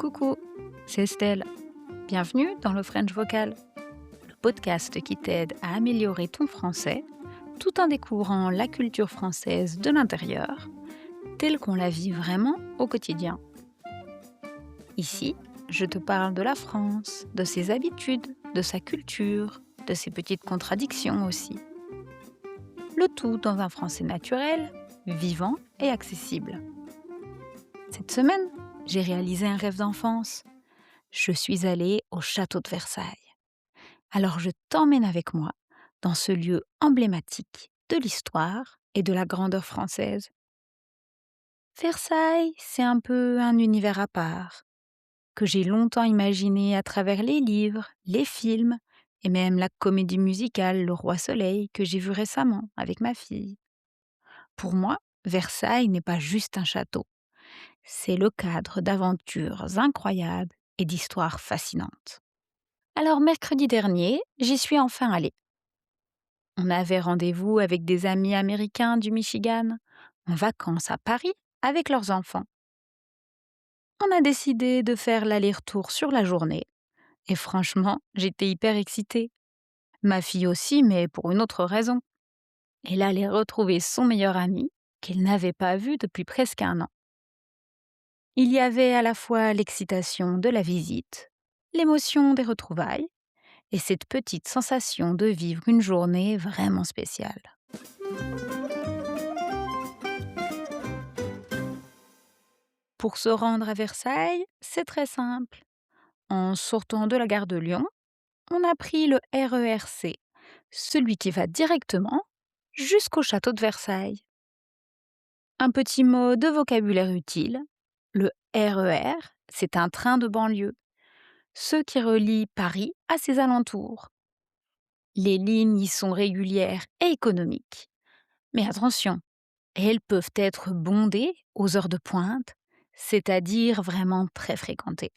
Coucou, c'est Estelle. Bienvenue dans le French Vocal, le podcast qui t'aide à améliorer ton français tout en découvrant la culture française de l'intérieur, telle qu'on la vit vraiment au quotidien. Ici, je te parle de la France, de ses habitudes, de sa culture, de ses petites contradictions aussi. Le tout dans un français naturel, vivant et accessible. Cette semaine, j'ai réalisé un rêve d'enfance. Je suis allée au château de Versailles. Alors je t'emmène avec moi dans ce lieu emblématique de l'histoire et de la grandeur française. Versailles, c'est un peu un univers à part, que j'ai longtemps imaginé à travers les livres, les films et même la comédie musicale Le Roi Soleil que j'ai vue récemment avec ma fille. Pour moi, Versailles n'est pas juste un château, c'est le cadre d'aventures incroyables et d'histoires fascinantes. Alors mercredi dernier, j'y suis enfin allée. On avait rendez-vous avec des amis américains du Michigan, en vacances à Paris avec leurs enfants. On a décidé de faire l'aller-retour sur la journée. Et franchement, j'étais hyper excitée. Ma fille aussi, mais pour une autre raison. Elle allait retrouver son meilleur ami, qu'elle n'avait pas vu depuis presque un an. Il y avait à la fois l'excitation de la visite, l'émotion des retrouvailles, et cette petite sensation de vivre une journée vraiment spéciale. Pour se rendre à Versailles, c'est très simple. En sortant de la gare de Lyon, on a pris le RERC, celui qui va directement jusqu'au château de Versailles. Un petit mot de vocabulaire utile, le RER, c'est un train de banlieue, ceux qui relient Paris à ses alentours. Les lignes y sont régulières et économiques. Mais attention, elles peuvent être bondées aux heures de pointe, c'est-à-dire vraiment très fréquentées.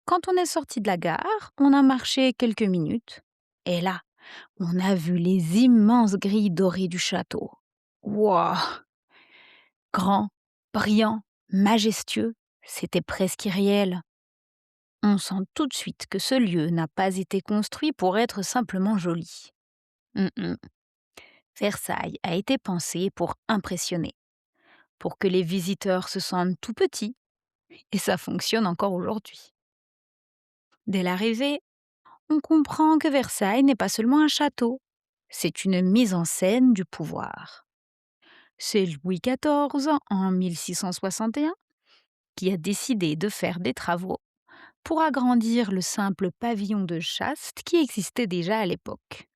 Quand on est sorti de la gare, on a marché quelques minutes. Et là, on a vu les immenses grilles dorées du château. Wow! Grand, brillant, majestueux, c'était presque irréel. On sent tout de suite que ce lieu n'a pas été construit pour être simplement joli. Hum, hum. Versailles a été pensé pour impressionner, pour que les visiteurs se sentent tout petits, et ça fonctionne encore aujourd'hui. Dès l'arrivée, on comprend que Versailles n'est pas seulement un château, c'est une mise en scène du pouvoir. C'est Louis XIV, en 1661, qui a décidé de faire des travaux pour agrandir le simple pavillon de chasse qui existait déjà à l'époque.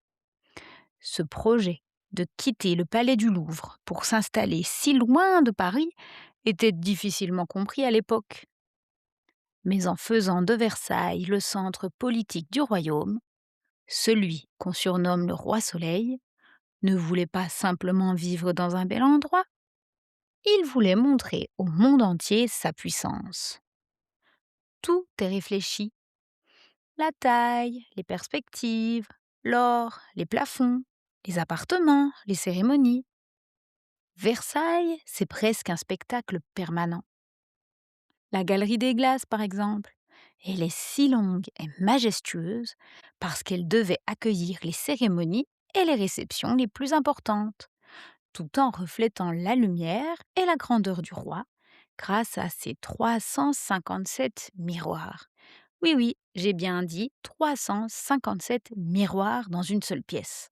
Ce projet de quitter le palais du Louvre pour s'installer si loin de Paris était difficilement compris à l'époque. Mais en faisant de Versailles le centre politique du royaume, celui qu'on surnomme le Roi Soleil ne voulait pas simplement vivre dans un bel endroit, il voulait montrer au monde entier sa puissance. Tout est réfléchi. La taille, les perspectives, l'or, les plafonds, les appartements, les cérémonies. Versailles, c'est presque un spectacle permanent. La galerie des glaces, par exemple, elle est si longue et majestueuse parce qu'elle devait accueillir les cérémonies et les réceptions les plus importantes, tout en reflétant la lumière et la grandeur du roi grâce à ses 357 miroirs. Oui, oui, j'ai bien dit 357 miroirs dans une seule pièce.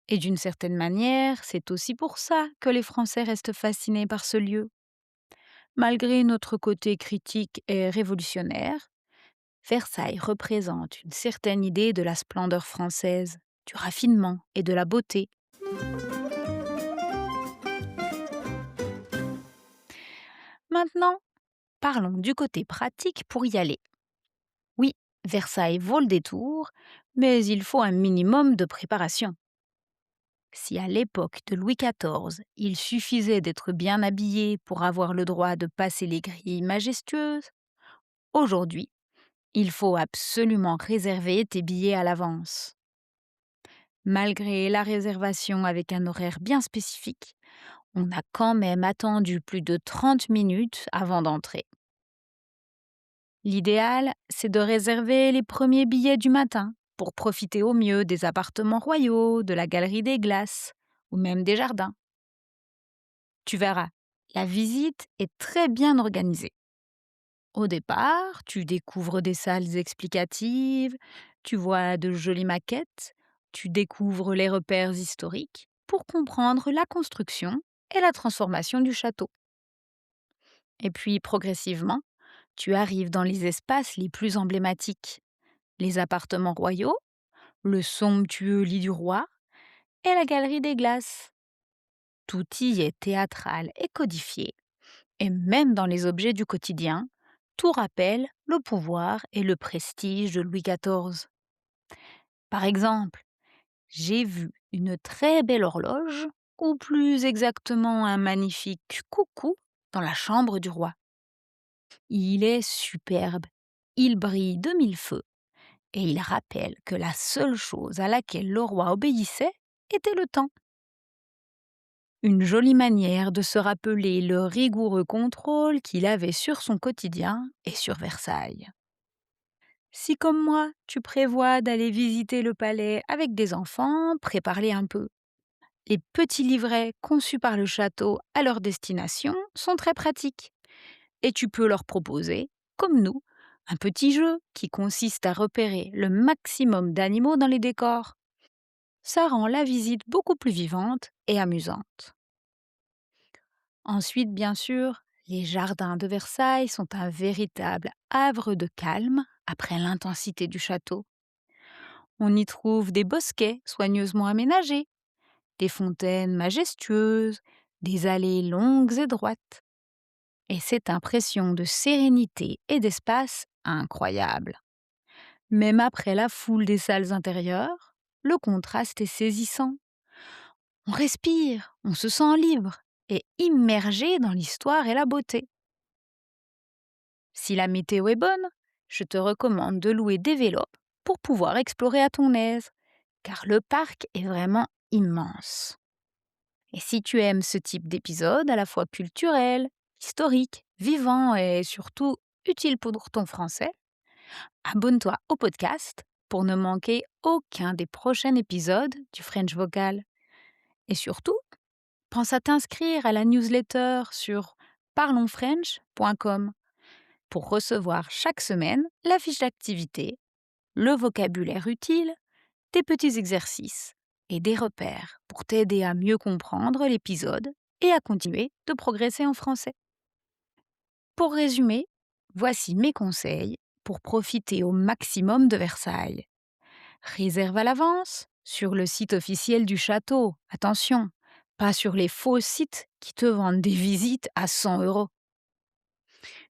Et d'une certaine manière, c'est aussi pour ça que les Français restent fascinés par ce lieu. Malgré notre côté critique et révolutionnaire, Versailles représente une certaine idée de la splendeur française, du raffinement et de la beauté. Maintenant, parlons du côté pratique pour y aller. Oui, Versailles vaut le détour, mais il faut un minimum de préparation. Si à l'époque de Louis XIV, il suffisait d'être bien habillé pour avoir le droit de passer les grilles majestueuses, aujourd'hui, il faut absolument réserver tes billets à l'avance. Malgré la réservation avec un horaire bien spécifique, on a quand même attendu plus de 30 minutes avant d'entrer. L'idéal, c'est de réserver les premiers billets du matin pour profiter au mieux des appartements royaux, de la galerie des glaces ou même des jardins. Tu verras, la visite est très bien organisée. Au départ, tu découvres des salles explicatives, tu vois de jolies maquettes, tu découvres les repères historiques pour comprendre la construction et la transformation du château. Et puis, progressivement, tu arrives dans les espaces les plus emblématiques, les appartements royaux, le somptueux lit du roi et la galerie des glaces. Tout y est théâtral et codifié, et même dans les objets du quotidien, tout rappelle le pouvoir et le prestige de Louis XIV. Par exemple, j'ai vu une très belle horloge, ou plus exactement un magnifique coucou, dans la chambre du roi. Il est superbe, il brille de mille feux, et il rappelle que la seule chose à laquelle le roi obéissait était le temps. Une jolie manière de se rappeler le rigoureux contrôle qu'il avait sur son quotidien et sur Versailles. Si comme moi, tu prévois d'aller visiter le palais avec des enfants, prépare-les un peu. Les petits livrets conçus par le château à leur destination sont très pratiques. Et tu peux leur proposer, comme nous, un petit jeu qui consiste à repérer le maximum d'animaux dans les décors. Ça rend la visite beaucoup plus vivante et amusante. Ensuite, bien sûr, les jardins de Versailles sont un véritable havre de calme après l'intensité du château. On y trouve des bosquets soigneusement aménagés, des fontaines majestueuses, des allées longues et droites. Et cette impression de sérénité et d'espace incroyable. Même après la foule des salles intérieures, le contraste est saisissant. On respire, on se sent libre et immergé dans l'histoire et la beauté. Si la météo est bonne, je te recommande de louer des vélos pour pouvoir explorer à ton aise, car le parc est vraiment immense. Et si tu aimes ce type d'épisode à la fois culturel, historique, vivant et surtout utile pour ton français, abonne-toi au podcast pour ne manquer aucun des prochains épisodes du French Vocal. Et surtout, pense à t'inscrire à la newsletter sur parlonsfrench.com pour recevoir chaque semaine la fiche d'activité, le vocabulaire utile, des petits exercices et des repères pour t'aider à mieux comprendre l'épisode et à continuer de progresser en français. Pour résumer, voici mes conseils pour profiter au maximum de Versailles. Réserve à l'avance sur le site officiel du château, attention, pas sur les faux sites qui te vendent des visites à 100 €.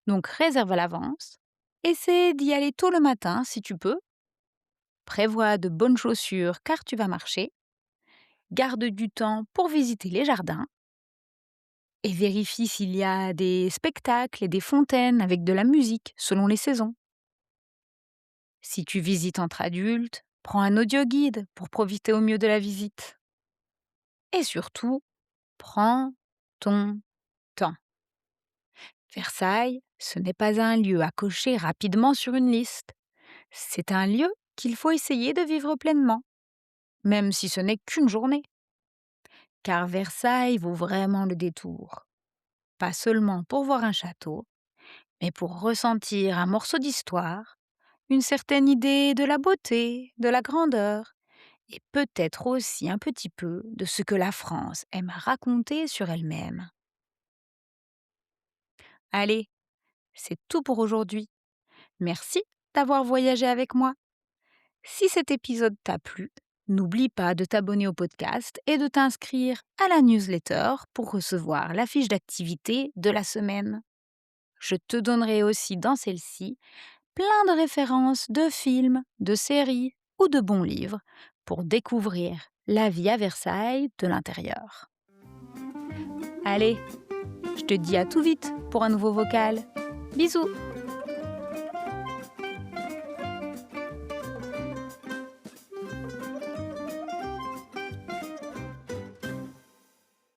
Donc réserve à l'avance, essaie d'y aller tôt le matin si tu peux, prévois de bonnes chaussures car tu vas marcher, garde du temps pour visiter les jardins et vérifie s'il y a des spectacles et des fontaines avec de la musique selon les saisons. Si tu visites entre adultes, prends un audioguide pour profiter au mieux de la visite. Et surtout, prends ton temps. Versailles, ce n'est pas un lieu à cocher rapidement sur une liste. C'est un lieu qu'il faut essayer de vivre pleinement, même si ce n'est qu'une journée. Car Versailles vaut vraiment le détour. Pas seulement pour voir un château, mais pour ressentir un morceau d'histoire, une certaine idée de la beauté, de la grandeur, et peut-être aussi un petit peu de ce que la France aime raconter sur elle-même. Allez, c'est tout pour aujourd'hui. Merci d'avoir voyagé avec moi. Si cet épisode t'a plu, n'oublie pas de t'abonner au podcast et de t'inscrire à la newsletter pour recevoir la fiche d'activité de la semaine. Je te donnerai aussi dans celle-ci plein de références de films, de séries ou de bons livres pour découvrir la vie à Versailles de l'intérieur. Allez, je te dis à tout vite pour un nouveau vocal. Bisous!